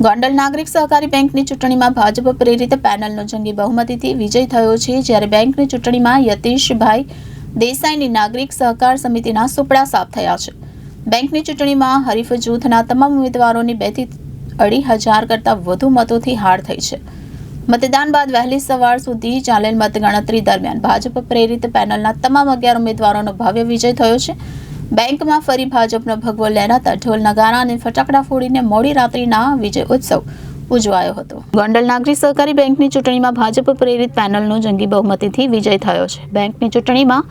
ગોંડલ નાગરિક સહકારી બેંકની ચૂંટણીમાં ભાજપ પ્રેરિત પેનલનો જંગી બહુમતીથી વિજય થયો છે, જ્યારે બેંકની ચૂંટણીમાં યતીશભાઈ દેસાઈની નાગરિક સહકાર સમિતિના સુપડા સાફ થયા છે. બેંકની ચૂંટણીમાં હરીફ જૂથના તમામ ઉમેદવારોની 2 થી 2,500 કરતાં વધુ મતોથી હાર થઈ છે. મતદાન બાદ વહેલી સવાર સુધી ચાલેલ મતગણતરી દરમિયાન ભાજપ પ્રેરિત પેનલના તમામ 11 ઉમેદવારોનો ભવ્ય વિજય થયો છે. બેંકમાં ફરી ભાજપનો ભગવો લહેરાતા ઢોલ નગારા અને ફટાકડા ફોડીને મોડી રાત્રિના વિજય ઉત્સવ ઉજવાયો હતો. ગોંડલ નાગરિક સહકારી બેંકની ચૂંટણીમાં ભાજપ પ્રેરિત પેનલનો જંગી બહુમતીથી વિજય થયો છે. બેંકની ચૂંટણીમાં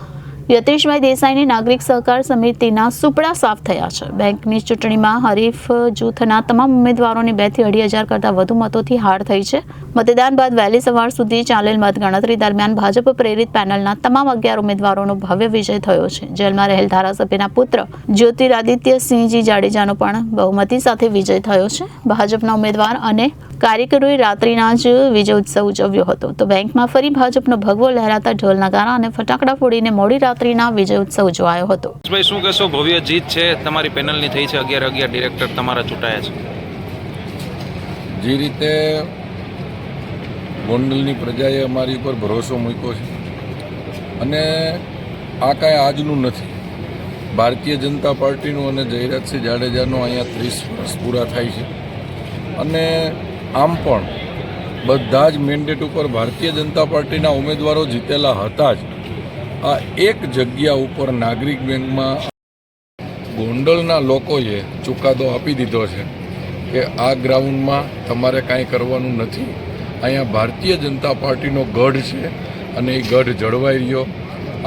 યતીશભાઈ દેસાઈની નાગરિક સહકાર સમિતિના સુપડા સાફ થયા છે. બેંકની ચૂંટણીમાં હરીફ જૂથના તમામ ઉમેદવારોની 2 થી 2,500 કરતાં વધુ મતોથી હાર થઈ છે. મતદાન બાદ વહેલી સવાર સુધી ચાલેલ મતગણતરી દરમિયાન ભાજપ પ્રેરિત પેનલના તમામ 11 ઉમેદવારોનો ભવ્ય વિજય થયો છે. જેલમાં રહેલ ધારાસભ્યના પુત્ર જ્યોતિરાદિત્યસિંહજી જાડેજાનો પણ બહુમતી સાથે વિજય થયો છે. ભાજપના ઉમેદવાર અને કાર્યકરોએ રાત્રિના જ વિજય ઉત્સવ ઉજવ્યો હતો, તો બેંકમાં ફરી ભાજપનો ભગવો લહેરાતા ઢોલ નગારા અને ફટાકડા ફોડીને મોડી રાત્રિના વિજય ઉત્સવ ઉજવાયો હતો. ભાઈ, શું કહેશો? ભવ્ય જીત છે તમારી પેનલની થઈ છે. 11 ડિરેક્ટર તમારા ચૂંટાયા છે. જે રીતે ગોંડલની પ્રજાએ અમારી ઉપર ભરોસો મૂક્યો છે, અને આ કાંઈ આજનું નથી. ભારતીય જનતા પાર્ટીનું અને જયરાજસિંહ જાડેજાનો અહીંયા 30 વર્ષ પૂરા થાય છે, અને આમ પણ બધા જ મેન્ડેટ ઉપર ભારતીય જનતા પાર્ટીના ઉમેદવારો જીતેલા હતા જ. આ એક જગ્યા ઉપર નાગરિક બેંકમાં ગોંડલના લોકોએ ચુકાદો આપી દીધો છે કે આ ગ્રાઉન્ડમાં તમારે કાંઈ કરવાનું નથી. અહીંયા ભારતીય જનતા પાર્ટીનો ગઢ છે, અને એ ગઢ જળવાઈ રહ્યો.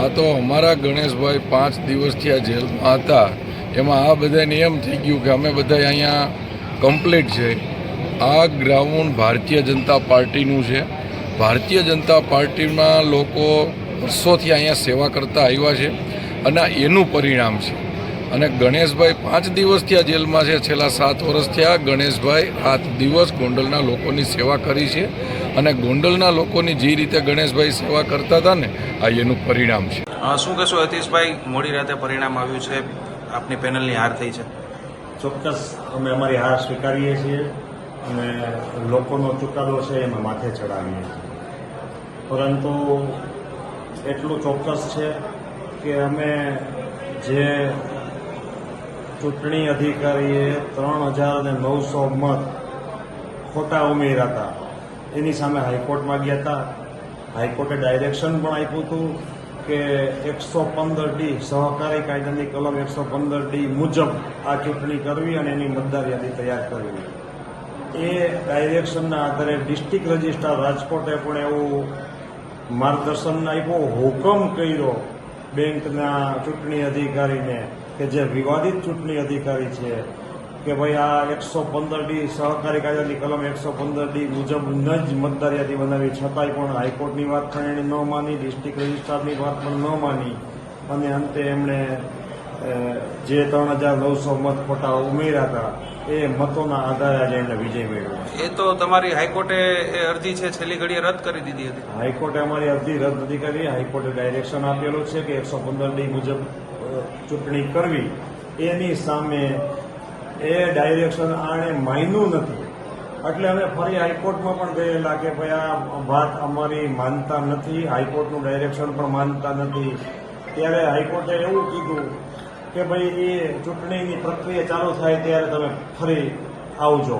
આ તો અમારા ગણેશભાઈ 5 દિવસથી આ જેલમાં હતા, એમાં આ બધાને એમ થઈ ગયું કે અમે બધા અહીંયા કમ્પ્લીટ છે. આ ગ્રાઉન્ડ ભારતીય જનતા પાર્ટીનું છે. ભારતીય જનતા પાર્ટીમાં લોકો વર્ષોથી અહીંયા સેવા કરતા આવ્યા છે, અને એનું પરિણામ છે. અને ગણેશભાઈ 5 દિવસથી આ જેલમાં છે. છેલ્લા 7 વર્ષથી આ ગણેશભાઈ રાત દિવસ ગોંડલના લોકોની સેવા કરી છે, અને ગોંડલના લોકોની જે રીતે ગણેશભાઈ સેવા કરતા હતા ને, આ એનું પરિણામ છે. શું કહેશો યતીશભાઈ? મોડી રાતે પરિણામ આવ્યું છે, આપની પેનલની હાર થઈ છે. ચોક્કસ અમે અમારી હાર સ્વીકારીએ છીએ, અને લોકોનો ચુકાદો છે એમાં માથે ચડાવીએ છીએ. પરંતુ એટલું ચોક્કસ છે કે અમે જે ચૂંટણી અધિકારીએ 3,900 મત ખોટા ઉમેર્યા હતા, એની સામે હાઈકોર્ટમાં ગયા હતા. હાઈકોર્ટે ડાયરેક્શન પણ આપ્યું હતું કે 115D સહકારી કાયદાની કલમ 115D મુજબ આ ચૂંટણી કરવી અને એની મતદાર યાદી તૈયાર કરવી. એ ડાયરેક્શનના આધારે ડિસ્ટ્રિક્ટ રજિસ્ટ્રાર રાજકોટે પણ એવું માર્ગદર્શન આપ્યું, હુકમ કર્યો બેંકના ચૂંટણી અધિકારીને કે જે વિવાદિત ચૂંટણી અધિકારી છે કે ભાઈ આ 115D સહકારી કાયદાની કલમ 115D મુજબ જ મતદાર યાદી બનાવી. છતાંય પણ હાઈકોર્ટની વાત પણ એણે ન માની, ડિસ્ટ્રિક્ટ રજિસ્ટ્રારની વાત પણ ન માની, અને અંતે એમણે જે 3,900 મત ખોટા ઉમેર્યા હતા એ મતોના આધારે આજે એમને વિજય મેળવ્યો. એ તો તમારી હાઈકોર્ટે એ અરજી છે છેલ્લી ઘડીએ રદ કરી દીધી હતી. હાઈકોર્ટે અમારી અરજી રદ નથી કરી. હાઈકોર્ટે ડાયરેક્શન આપેલું છે કે 115D મુજબ ચૂંટણી કરવી. એની સામે એ ડાયરેક્શન આણે માન્યું નથી, એટલે અમે ફરી હાઈકોર્ટમાં પણ ગયેલા કે ભાઈ આ વાત અમારી માનતા નથી, હાઈકોર્ટનું ડાયરેક્શન પણ માનતા નથી. ત્યારે હાઈકોર્ટે એવું કીધું કે ભાઈ એ ચૂંટણીની પ્રક્રિયા ચાલુ થાય ત્યારે તમે ફરી આવજો.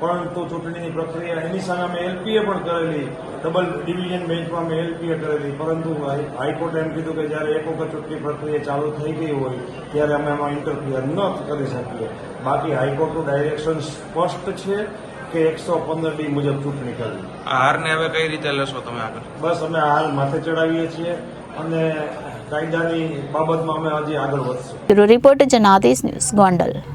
પરંતુ ચૂંટણીની પ્રક્રિયા એની સામે અમે એલપીએ પણ કરેલી, ડબલ ડિવિઝન બેન્ચમાં અમે એલપીએ કરેલી, પરંતુ હાઈકોર્ટે એમ કીધું કે જ્યારે એક વખત ચૂંટણી પ્રક્રિયા ચાલુ થઈ ગઈ હોય ત્યારે અમે એમાં ઇન્ટરફિયર ન કરી શકીએ. બાકી હાઈકોર્ટનું ડાયરેક્શન સ્પષ્ટ છે કે 115D મુજબ ચૂંટણી કરવી. આ હારને હવે કઈ રીતે લેશો તમે આગળ? બસ અમે હાલ માથે ચડાવીએ છીએ, અને કાયદાની બાબતમાં અમે હજી આગળ વધશું. Report Janadesh news, Gondal.